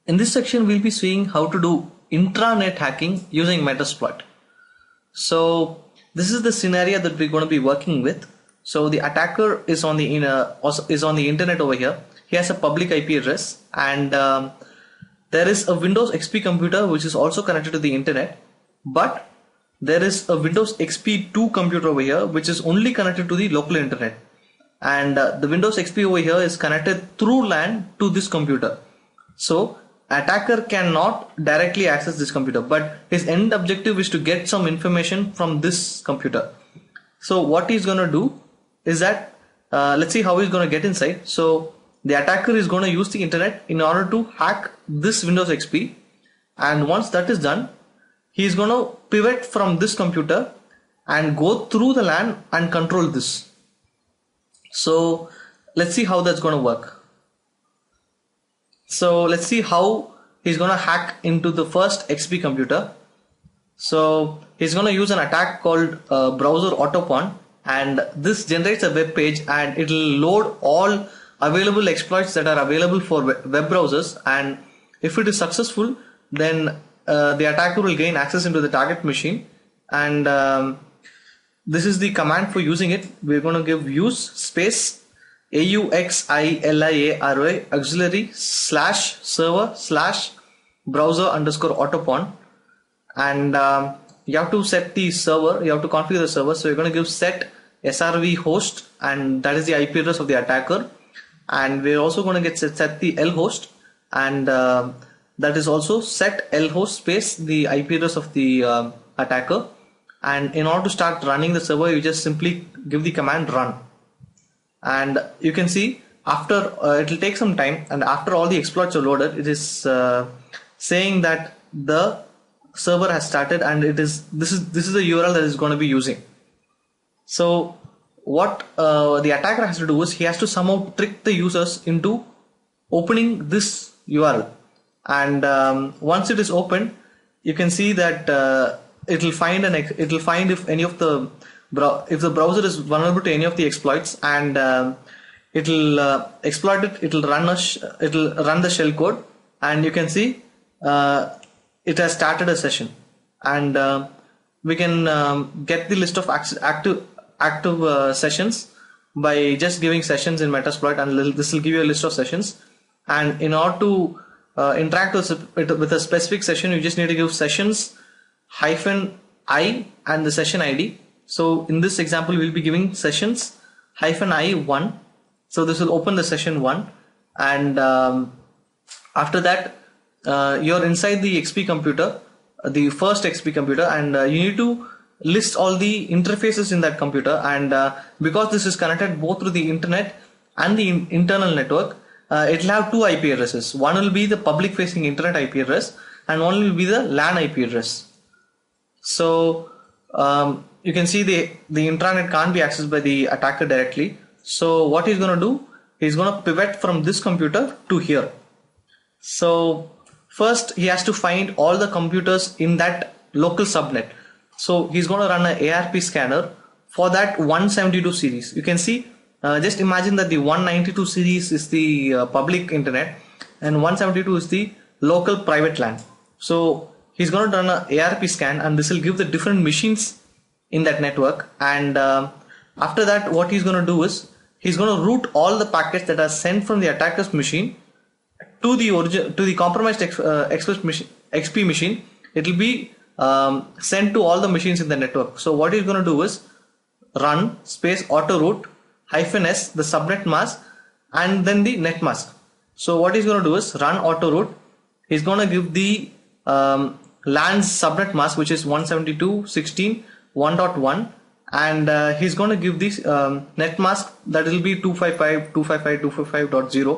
In this section, we'll be seeing how to do intranet hacking using Metasploit. So this is the scenario that we're going to be working with. So the attacker is on the internet over here. He has a public IP address, and there is a Windows XP computer which is also connected to the internet, but there is a Windows XP 2 computer over here which is only connected to the local internet, and the Windows XP over here is connected through LAN to this computer. So attacker cannot directly access this computer, but his end objective is to get some information from this computer. So what he's going to do is that let's see how he's going to get inside. So the attacker is going to use the internet in order to hack this Windows XP, and once that is done, he is going to pivot from this computer and go through the LAN and control this. So let's see how that's going to work. So let's see how he's going to hack into the first XP computer. So he's going to use an attack called browser autopon, and this generates a web page and it will load all available exploits that are available for web browsers, and if it is successful, then the attacker will gain access into the target machine, and this is the command for using it. We're going to give use space AUXILIARY auxiliary /server /browser_autopon, and you have to set the server, you have to configure the server. So you're going to give set SRV host, and that is the IP address of the attacker, and we're also going to get set the L host, and that is also set L host space the IP address of the attacker. And in order to start running the server, you just simply give the command run, and you can see after it will take some time, and after all the exploits are loaded, it is saying that the server has started, and this is the URL that is going to be using. So what the attacker has to do is he has to somehow trick the users into opening this URL, and once it is opened, you can see that it will find if any of the if the browser is vulnerable to any of the exploits, and it will exploit it. It will run the shell code, and you can see it has started a session, and we can get the list of active sessions by just giving sessions in Metasploit, and this will give you a list of sessions. And in order to interact with a specific session, you just need to give sessions -i and the session ID. So in this example, we'll be giving sessions -i1. So this will open the session 1, and after that you're inside the XP computer, the first XP computer, and you need to list all the interfaces in that computer, and because this is connected both through the internet and the internal network, it will have two IP addresses. One will be the public facing internet IP address, and one will be the LAN IP address. So you can see the intranet can't be accessed by the attacker directly. So what he's going to do, he's going to pivot from this computer to here. So first he has to find all the computers in that local subnet. So he's going to run an ARP scanner for that 172 series. You can see, just imagine that the 192 series is the public internet, and 172 is the local private LAN. So he's going to run an ARP scan, and this will give the different machines in that network. And after that, what he's going to do is he's going to route all the packets that are sent from the attacker's machine to the compromised XP machine. It will be sent to all the machines in the network. So what he's going to do is run space auto route -s the subnet mask and then the net mask. So what he's going to do is run auto route. He's going to give the LAN's subnet mask, which is 172.16.1.1, and he's going to give this net mask that will be 255.255.255.0,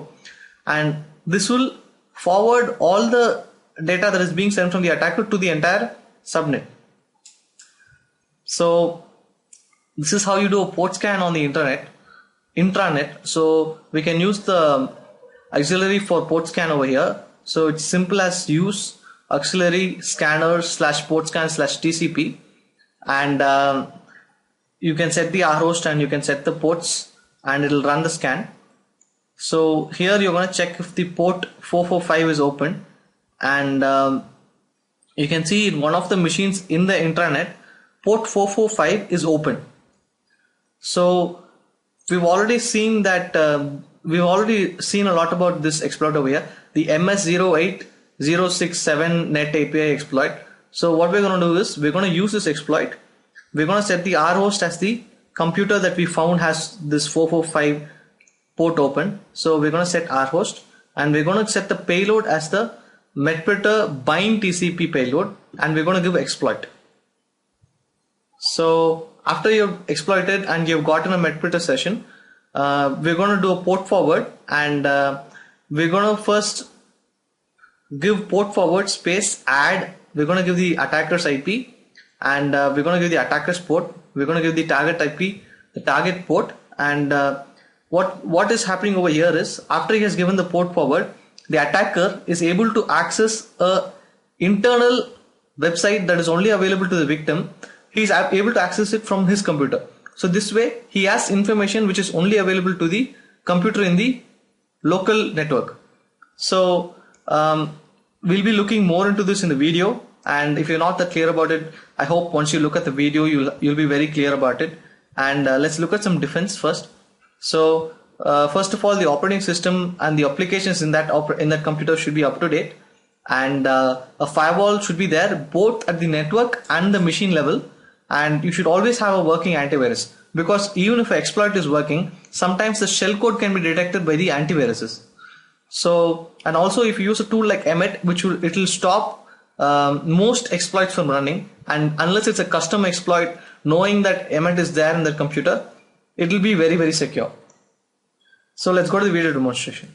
and this will forward all the data that is being sent from the attacker to the entire subnet. So this is how you do a port scan on the intranet. So we can use the auxiliary for port scan over here. So it's simple as use auxiliary scanner /port scan /TCP, and you can set the rhost and you can set the ports, and it will run the scan. So here you're going to check if the port 445 is open, and you can see in one of the machines in the intranet, port 445 is open. So we've already seen that we've already seen a lot about this exploit over here, the MS08067 net API exploit. So what we're going to do is we're going to use this exploit. We're going to set the R host as the computer that we found has this 445 port open. So we're going to set R host, and we're going to set the payload as the Msfpayload bind TCP payload, and we're going to give exploit. So after you've exploited and you've gotten a Msfpayload session, we're going to do a port forward, and we're going to first give port forward space add. We're going to give the attacker's IP, and we're going to give the attacker's port. We're going to give the target IP, the target port, and what is happening over here is after he has given the port forward, the attacker is able to access a internal website that is only available to the victim. He is able to access it from his computer. So this way he has information which is only available to the computer in the local network. So we'll be looking more into this in the video, and if you're not that clear about it, I hope once you look at the video you'll be very clear about it. And let's look at some defense first. So first of all, the operating system and the applications in that computer should be up to date, and a firewall should be there both at the network and the machine level. And you should always have a working antivirus, because even if an exploit is working, sometimes the shellcode can be detected by the antiviruses. So, and also if you use a tool like Emmet, it will stop most exploits from running, and unless it's a custom exploit, knowing that Emmet is there in the computer, it will be very, very secure. So let's go to the video demonstration.